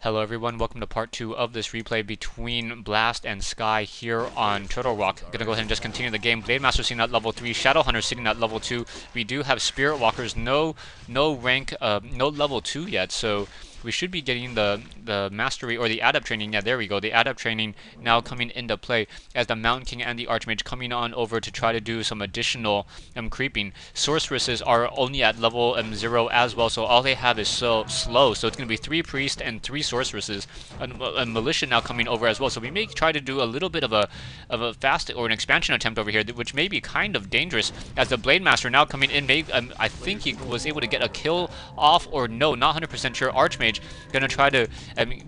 Hello everyone, welcome to part 2 of this replay between Blast and Sky here on Turtle Rock. Gonna go ahead and just continue the game. Blade Master sitting at level 3, Shadowhunter sitting at level 2. We do have Spirit Walkers, no rank, no level 2 yet, so we should be getting the mastery or the adept training. Yeah, there we go. The adept training now coming into play as the Mountain King and the Archmage coming on over to try to do some additional creeping. Sorceresses are only at level 0 as well, so all they have is so slow. So it's going to be 3 priests and 3 sorceresses. A militia now coming over as well. So we may try to do a little bit of a fast or an expansion attempt over here, which may be kind of dangerous as the Blade Master now coming in. I think he was able to get a kill off, or no, not 100% sure. Archmage gonna try to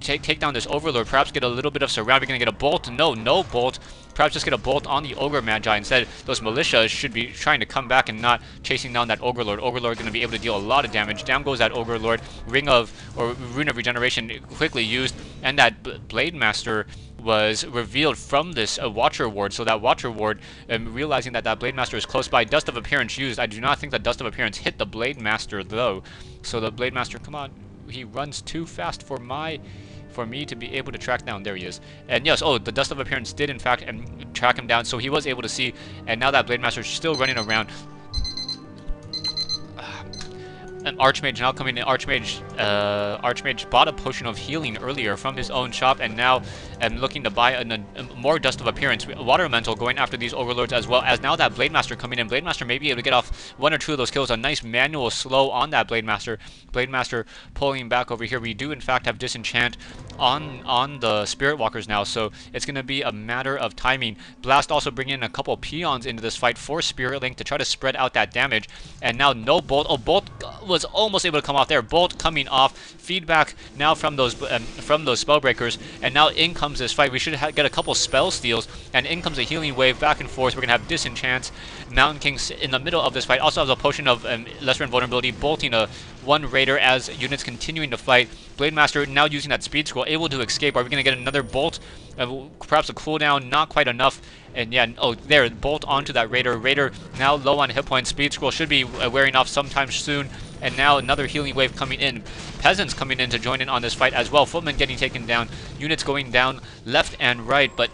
take down this Overlord, perhaps get a little bit of surround. We're gonna get a bolt. No bolt. Perhaps just get a bolt on the Ogre Magi instead. Those militia should be trying to come back and not chasing down that Overlord. Overlord going to be able to deal a lot of damage. Down goes that Overlord. Rune of Regeneration quickly used, and that Blade Master was revealed from this Watcher Ward. So that Watcher Ward, realizing that that Blade Master is close by, Dust of Appearance used. I do not think that Dust of Appearance hit the Blade Master though. So the Blade Master, come on, he runs too fast for me to be able to track down. There he is. And yes, oh, the Dust of Appearance did in fact track him down, so he was able to see. And now that Blade Master is still running around. An Archmage now coming in. Archmage bought a potion of healing earlier from his own shop, and now looking to buy a more Dust of Appearance. Water Elemental going after these Overlords as well, as now that Blade Master coming in. Blade Master may be able to get off 1 or 2 of those kills. A nice manual slow on that Blade Master. Blade Master pulling back over here. We do in fact have Disenchant on the Spirit Walkers now, so it's going to be a matter of timing. Blast also bringing in a couple peons into this fight for Spirit Link to try to spread out that damage. And now no bolt. Oh, bolt was almost able to come off there. Bolt coming off. Feedback now from those spellbreakers, and now in comes this fight. We should get a couple spell steals, and in comes a healing wave back and forth. We're gonna have Disenchants. Mountain King's in the middle of this fight. Also has a potion of lesser invulnerability, bolting one raider as units continuing to fight. Blade Master now using that speed scroll, able to escape. Are we gonna get another bolt? Perhaps a cooldown, not quite enough. And yeah, oh, there, bolt onto that raider. Raider now low on hit points. Speed scroll should be wearing off sometime soon. And now another healing wave coming in. Peasants coming in to join in on this fight as well. Footmen getting taken down. Units going down left and right, but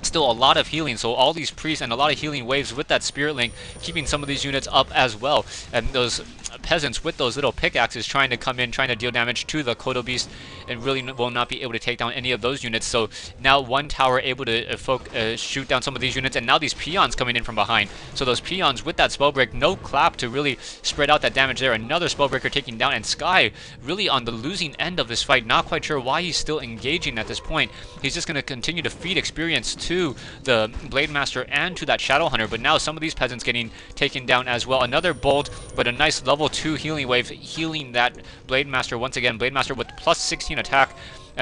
still a lot of healing. So all these priests and a lot of healing waves with that Spirit Link, keeping some of these units up as well. And those peasants with those little pickaxes trying to come in, trying to deal damage to the Kodo Beast, and really will not be able to take down any of those units. So now one tower able to shoot down some of these units, and now these peons coming in from behind. So those peons with that spellbreak, no clap to really spread out that damage there. Another spellbreaker taking down, and Sky really on the losing end of this fight. Not quite sure why he's still engaging at this point. He's just going to continue to feed experience to the Blade Master and to that Shadowhunter, but now some of these peasants getting taken down as well. Another bolt, but a nice level 2 healing wave, healing that Blade Master once again. Blade Master with plus 16 attack,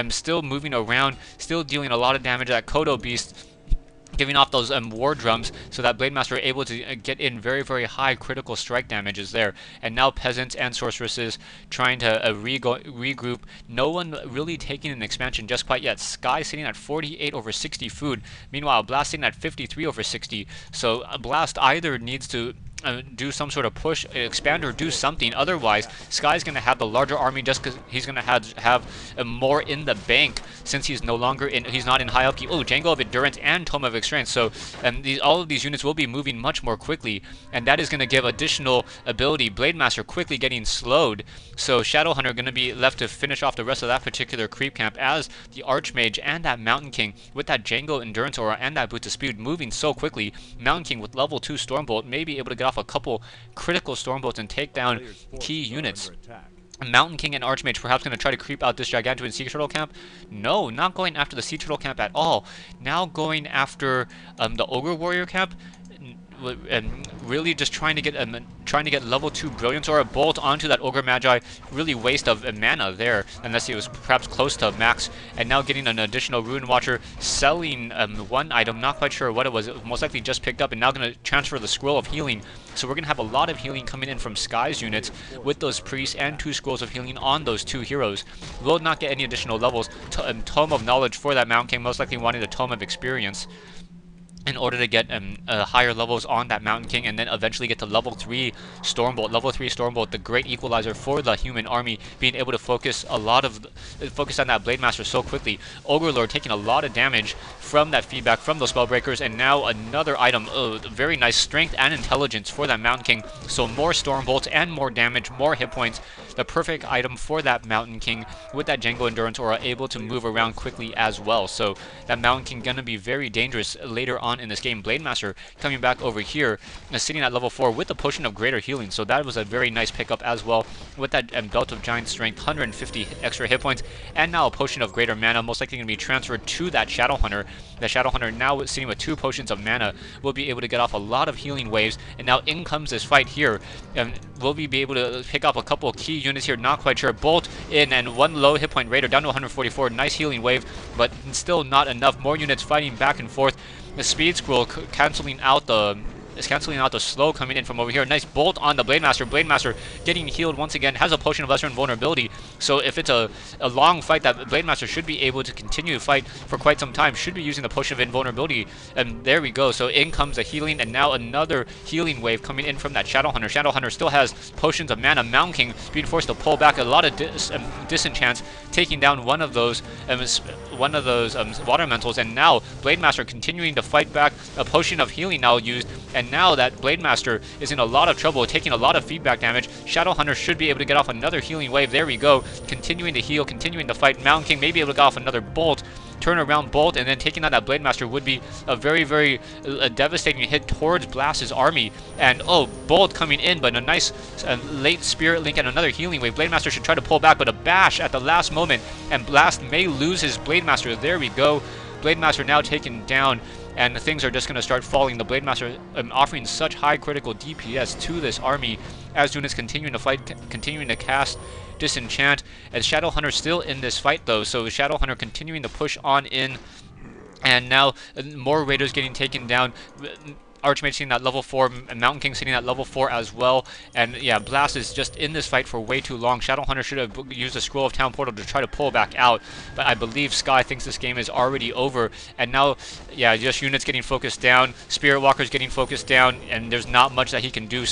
still moving around, still dealing a lot of damage. That Kodo Beast giving off those war drums, so that Blade Master able to get in very, very high critical strike damages there. And now peasants and sorceresses trying to regroup. No one really taking an expansion just quite yet. Sky sitting at 48 over 60 food. Meanwhile, Blast sitting at 53 over 60. So Blast either needs to do some sort of push, expand, or do something. Otherwise, Sky's going to have the larger army just because he's going to have more in the bank since he's no longer in. He's not in high upkeep. Oh, Jango of Endurance and Tome of Experience. So all of these units will be moving much more quickly, and that is going to give additional ability. Blade Master quickly getting slowed. So Shadowhunter going to be left to finish off the rest of that particular creep camp, as the Archmage and that Mountain King with that Jango Endurance Aura and that Boots of Speed moving so quickly. Mountain King with level 2 Stormbolt may be able to get off a couple critical Stormbolts and take down key units. Mountain King and Archmage perhaps going to try to creep out this Gargantuan Sea Turtle camp. No, not going after the Sea Turtle camp at all. Now going after the Ogre Warrior camp. Really just trying to get level 2 Brilliance or a bolt onto that Ogre Magi. Really waste of mana there, unless he was perhaps close to max. And now getting an additional Rune Watcher, selling one item, not quite sure what it was most likely just picked up, and now going to transfer the Scroll of Healing. So we're going to have a lot of healing coming in from Sky's units with those priests and 2 Scrolls of Healing on those 2 heroes. Will not get any additional levels. Tome of Knowledge for that Mountain King, most likely wanting the Tome of Experience. in order to get higher levels on that Mountain King, and then eventually get to level 3 Stormbolt. Level 3 Stormbolt, the great equalizer for the human army, being able to focus on that Blade Master so quickly. Ogre Lord taking a lot of damage from that feedback from those Spellbreakers, and now another item, very nice strength and intelligence for that Mountain King. So more Stormbolts and more damage, more hit points. The perfect item for that Mountain King with that Django Endurance Aura, able to move around quickly as well. So that Mountain King gonna be very dangerous later on in this game. Blade Master coming back over here, sitting at level 4 with the Potion of Greater Healing. So that was a very nice pickup as well with that Belt of Giant Strength, 150 extra hit points, and now a Potion of Greater Mana, most likely going to be transferred to that Shadow Hunter. The Shadow Hunter now sitting with 2 potions of mana will be able to get off a lot of healing waves, and now in comes this fight here. Will we be able to pick up a couple of key units here? Not quite sure. Bolt in, and 1 low hit point Raider down to 144. Nice healing wave, but still not enough. More units fighting back and forth. The Speed Scroll canceling out the slow coming in from over here. Nice bolt on the Blade Master. Blade Master getting healed once again. Has a Potion of Lesser Invulnerability. So if it's a long fight, that Blade Master should be able to continue to fight for quite some time. Should be using the Potion of Invulnerability. And there we go. So in comes the healing, and now another healing wave coming in from that Shadow Hunter. Shadow Hunter still has potions of mana. Mountain King being forced to pull back. A lot of disenchants, taking down one of those Water Elementals. And now Blade Master continuing to fight back. A Potion of Healing now used, and now that Blade Master is in a lot of trouble, taking a lot of feedback damage. Shadow Hunter should be able to get off another healing wave. There we go. Continuing to heal, continuing to fight. Mountain King may be able to get off another bolt. Turn around bolt, and then taking out that Blade Master would be a very, very devastating hit towards Blast's army. And bolt coming in, but a nice late Spirit Link and another healing wave. Blade Master should try to pull back, but a bash at the last moment, and Blast may lose his Blade Master. There we go. Blade Master now taken down, and things are just going to start falling. The Blade Master offering such high critical DPS to this army as units continuing to fight, continuing to cast Disenchant. And Shadow Hunter still in this fight though, so Shadow Hunter continuing to push on in, and now more Raiders getting taken down. Archmage sitting at level 4, Mountain King sitting at level 4 as well. And yeah, Blast is just in this fight for way too long. Shadow Hunter should have used the Scroll of Town Portal to try to pull back out, but I believe Sky thinks this game is already over. And now, yeah, just units getting focused down, Spirit Walkers getting focused down, and there's not much that he can do.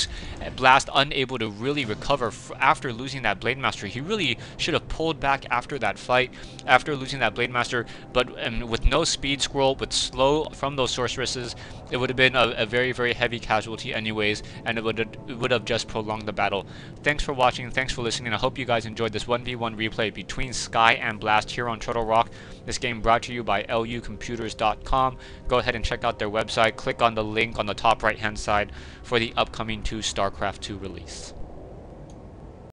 Blast unable to really recover after losing that Blade Master. He really should have pulled back after that fight, after losing that Blade Master, but with no Speed Scroll, with slow from those Sorceresses, it would have been a very, very heavy casualty anyways, and it would have just prolonged the battle. Thanks for watching, thanks for listening. I hope you guys enjoyed this 1v1 replay between Sky and Blast here on Turtle Rock. This game brought to you by lucomputers.com. Go ahead and check out their website. Click on the link on the top right hand side for the upcoming StarCraft 2 release.